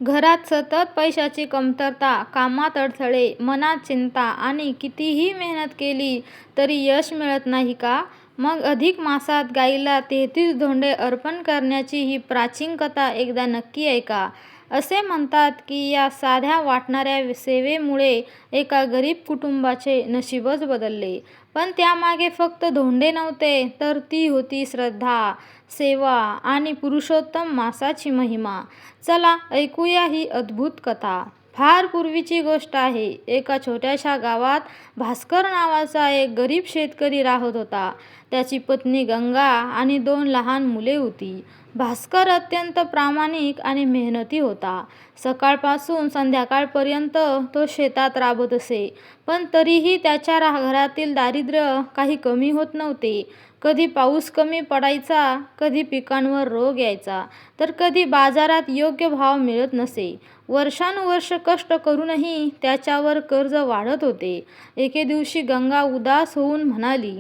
घरात सतत पैशाची कमतरता, कामात अडथळे, मनात चिंता आणि कितीही मेहनत केली तरी यश मिळत नाही का? मग अधिक मासात गाईला 33 धोंडे अर्पण करण्याची ही प्राचीन कथा एकदा नक्की ऐका. असे म्हणतात की या साध्या वाटणाऱ्या सेवेमुळे एका गरीब कुटुंबाचे नशीबच बदलले. पण त्यामागे फक्त धोंडे नव्हते, तर ती होती श्रद्धा, सेवा आणि पुरुषोत्तम मासाची महिमा. चला ऐकूया ही अद्भुत कथा. फार पूर्वीची गोष्ट आहे. एका छोट्याशा गावात भास्कर नावाचा एक गरीब शेतकरी राहत होता. त्याची पत्नी गंगा आणि 2 लहान मुले होती. भास्कर अत्यंत प्रामाणिक आणि मेहनती होता. सकाळपासून संध्याकाळपर्यंत तो शेतात राबत असे. पण तरीही त्याच्या घरातील दारिद्र्य काही कमी होत नव्हते. कधी पाऊस कमी पडायचा, कधी पिकांवर रोग यायचा, तर कधी बाजारात योग्य भाव मिळत नसे. वर्षानुवर्ष कष्ट करूनही त्याच्यावर कर्ज वाढत होते. एके दिवशी गंगा उदास होऊन म्हणाली,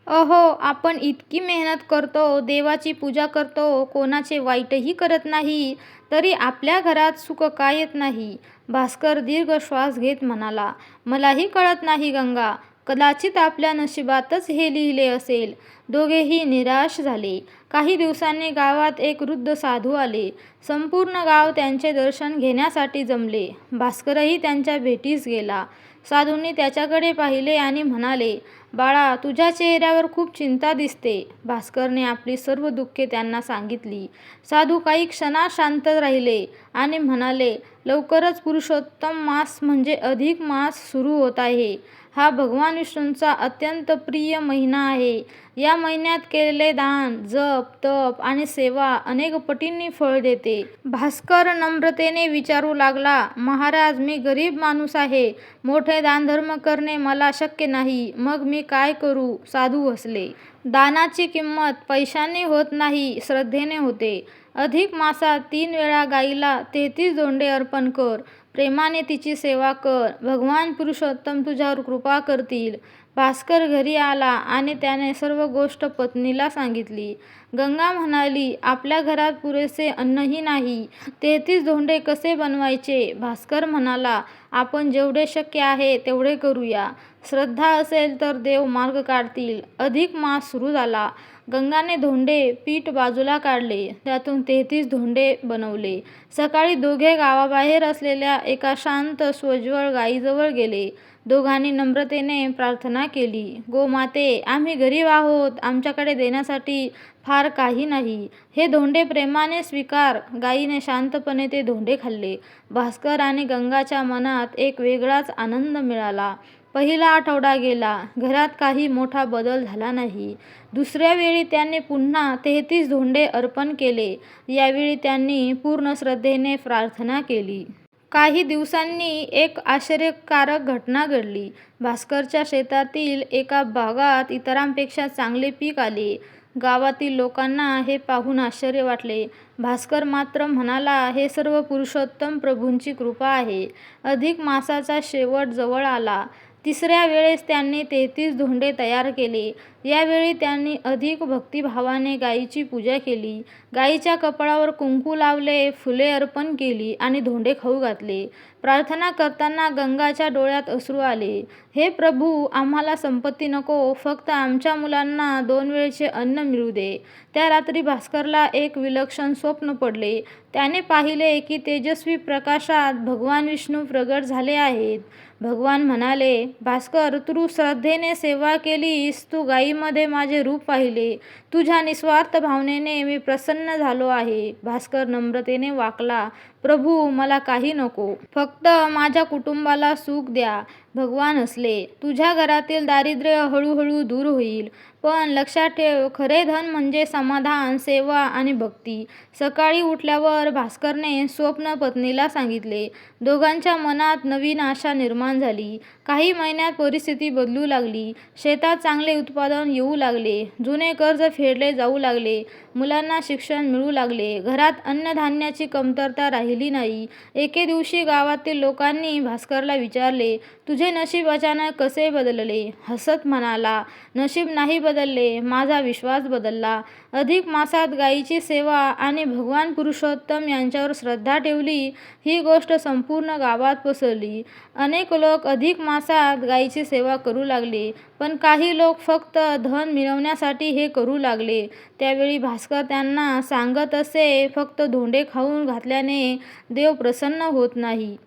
"अहो, आपण इतकी मेहनत करतो, देवाची पूजा करतो, कोणाचे वाईटही करत नाही, तरी आपल्या घरात सुख का येत नाही?" भास्कर दीर्घ श्वास घेत म्हणाला, "मलाही कळत नाही गंगा. कदाचित आपल्या नशिबातच हे लिहिले असेल." दोघेही निराश झाले. काही दिवसांनी गावात एक वृद्ध साधू आले. संपूर्ण गाव त्यांचे दर्शन घेण्यासाठी जमले. भास्करही त्यांच्या भेटीस गेला. साधूंनी त्याच्याकडे पाहिले आणि म्हणाले, "बाळा, तुझ्या चेहऱ्यावर खूप चिंता दिसते." भास्करने आपली सर्व दुःखे त्यांना सांगितली. साधू काही क्षणात शांत राहिले आणि म्हणाले, "लवकरच पुरुषोत्तम मास म्हणजे अधिक मास सुरू होत आहे. हा भगवान विष्णूंचा अत्यंत प्रिय महिना आहे. या महिन्यात केलेले दान, जप, तप आणि सेवा अनेक पटींनी फळ देते." भास्कर नम्रतेने विचारू लागला, "महाराज, मी गरीब माणूस आहे. मोठे दानधर्म करणे मला शक्य नाही. मग मी काय करू?" साधू हसले. "दानाची किंमत पैशाने होत नाही, श्रद्धेने होते. अधिक मासात 3 वेळा गाईला 33 धोंडे अर्पण कर. प्रेमाने तिची सेवा कर. भगवान पुरुषोत्तम तुझ्यावर कृपा करतील." भास्कर घरी आला आणि त्याने सर्व गोष्ट पत्नीला सांगितली. गंगा म्हणाली, "आपल्या घरात पुरेसे अन्नही नाही. 33 धोंडे कसे बनवायचे?" भास्कर म्हणाला, "आपण जेवढे शक्य आहे तेवढे करूया. श्रद्धा असेल तर देव मार्ग काढतील." अधिक मास सुरू झाला. गंगाने धोंडे पीठ बाजूला काढले. त्यातून 33 धोंडे बनवले. सकाळी दोघे गावाबाहेर असलेल्या एका शांत स्वज्वळ गायीजवळ गेले. दोघांनी नम्रतेने प्रार्थना केली, "गोमाते, आम्ही गरीब आहोत. आमच्याकडे देण्यासाठी फार काही नाही. हे धोंडे प्रेमाने स्वीकार." गायीने शांतपणे ते धोंडे खाल्ले. भास्कर आणि गंगाच्या मनात एक वेगळाच आनंद मिळाला. पहिला आठवडा गेला. घरात काही मोठा बदल झाला नाही. दुसऱ्या वेळी त्यांनी पुन्हा 33 धोंडे अर्पण केले. यावेळी त्यांनी पूर्ण श्रद्धेने प्रार्थना केली. काही दिवसांनी एक आश्चर्यकारक घटना घडली. भास्करच्या शेतातील एका भागात इतरांपेक्षा चांगले पीक आले. गावातील लोकांना हे पाहून आश्चर्य वाटले. भास्कर मात्र म्हणाला, "हे सर्व पुरुषोत्तम प्रभूंची कृपा आहे." अधिक मासाचा शेवट जवळ आला. तिसऱ्या वेळेस त्यांनी 33 धोंडे तयार केले. यावेळी त्यांनी अधिक भक्तिभावाने गायीची पूजा केली. गायीच्या कपाळावर कुंकू लावले, फुले अर्पण केली आणि धोंडे खाऊ घातले. प्रार्थना करताना गंगाच्या डोळ्यात अश्रू आले. "हे प्रभू, आम्हाला संपत्ती नको, फक्त आमच्या मुलांना 2 वेळचे अन्न मिळू दे." त्या रात्री भास्करला एक विलक्षण स्वप्न पडले. त्याने पाहिले की तेजस्वी प्रकाशात भगवान विष्णू प्रगट झाले आहेत. भगवान म्हणाले, "भास्कर, तू श्रद्धेने सेवा केलीस, तू गायीमध्ये माझे रूप पाहिले. तुझ्या निस्वार्थ भावनेने मी प्रसन्न झालो आहे." भास्कर नम्रतेने वाकला, "प्रभू, मला काही नको. फक्त माझ्या कुटुंबाला सुख द्या." भगवान हसले, "तुझ्या घरातील दारिद्र्य हळूहळू दूर होईल. पण लक्षात ठेव, खरे धन म्हणजे समाधान, सेवा आणि भक्ती." सकाळी उठल्यावर भास्करने स्वप्न पत्नीला सांगितले. दोघांच्या मनात नवीन आशा निर्माण झाली. काही महिन्यात परिस्थिती बदलू लागली. शेतात चांगले उत्पादन येऊ लागले. जुने कर्ज फेडले जाऊ लागले. मुलांना शिक्षण मिळू लागले. घरात अन्नधान्याची कमतरता राहिली नाही. एके दिवशी गावातील लोकांनी भास्करला विचारले, तुझे नशीब अचानक कसे बदलले? हसत म्हणाला, नशीब नाही बदलले, माझा विश्वास बदलला. अधिक मासात गायीची सेवा आणि भगवान पुरुषोत्तम यांच्यावर श्रद्धा ठेवली. ही गोष्ट संपूर्ण गावात पसरली. अनेक लोक अधिक मासात गायीची सेवा करू लागले, पण काही लोक फक्त धन मिळवण्यासाठी हे करू लागले. त्यावेळी भास्कर त्यांना सांगत असे, फक्त धोंडे खाऊन घातल्याने देव प्रसन्न होत नाही.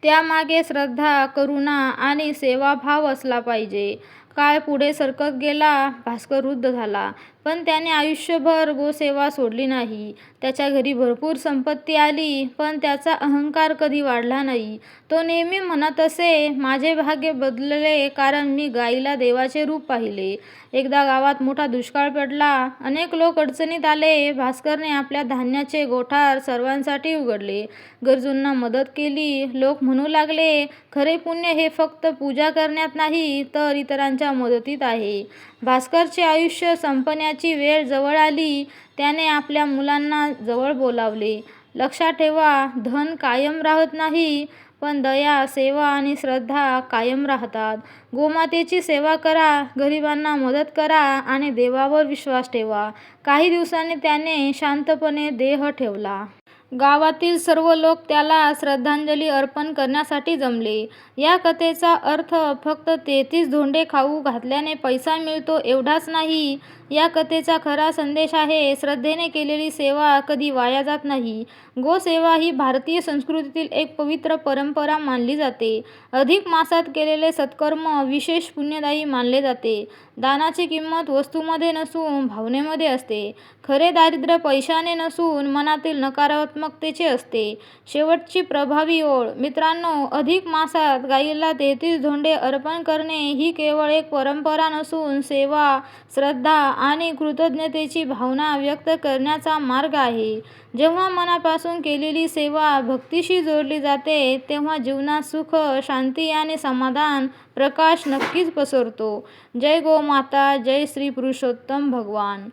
त्यामागे श्रद्धा, करुणा आणि सेवाभाव असला पाहिजे. काळ पुढे सरकत गेला. भास्कर वृद्ध झाला, पण त्याने आयुष्यभर गोसेवा सोडली नाही. त्याच्या घरी भरपूर संपत्ती आली, पण त्याचा अहंकार कधी वाढला नाही. तो नेहमी म्हणत असे, माझे भाग्य बदलले कारण मी गायीला देवाचे रूप पाहिले. एकदा गावात मोठा दुष्काळ पडला. अनेक लोक अडचणीत आले. भास्करने आपल्या धान्याचे गोठार सर्वांसाठी उघडले. गरजूंना मदत केली. लोक म्हणू लागले, खरे पुण्य हे फक्त पूजा करण्यात नाही, तर इतरांच्या मदतीत आहे. भास्करचे आयुष्य संपण्याची वेळ जवळ आली. त्याने आपल्या मुलांना जवळ बोलावले. लक्षात ठेवा, धन कायम राहत नाही, पण दया, सेवा आणि श्रद्धा कायम राहतात. गोमातेची सेवा करा, गरिबांना मदत करा आणि देवावर विश्वास ठेवा. काही दिवसांनी त्याने शांतपणे देह ठेवला. गावातील सर्व लोक त्याला श्रद्धांजली अर्पण करण्यासाठी जमले. या कथेचा अर्थ फक्त 33 धोंडे खाऊ घातल्याने पैसा मिळतो एवढाच नाही. या कथेचा खरा संदेश आहे, श्रद्धेने केलेली सेवा कधी वाया जात नाही. गोसेवा ही भारतीय संस्कृतीतील एक पवित्र परंपरा मानली जाते. अधिक मासात केलेले सत्कर्म विशेष पुण्यदायी मानले जाते. दानाची किंमत वस्तूमध्ये नसून भावनेमध्ये असते. खरे दारिद्र्य पैशाने नसून मनातील नकारात्मकतेचे असते. शेवटची प्रभावी ओळ. मित्रांनो, अधिक मासात गायीला 33 धोंडे अर्पण करणे ही केवळ एक परंपरा नसून सेवा, श्रद्धा आणि कृतज्ञतेची भावना व्यक्त करण्याचा मार्ग आहे. जेव्हा मनापासून केलेली सेवा भक्तीशी जोडली जाते, तेव्हा जीवनात सुख, शांती आणि समाधान, प्रकाश नक्कीच पसरतो. जय गोमाता, जय श्री पुरुषोत्तम भगवान.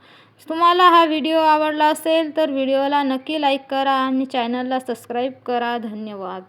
तुम्हाला हा व्हिडिओ आवडला असेल तर व्हिडिओला नक्की लाईक करा आणि चॅनलला सबस्क्राईब करा. धन्यवाद.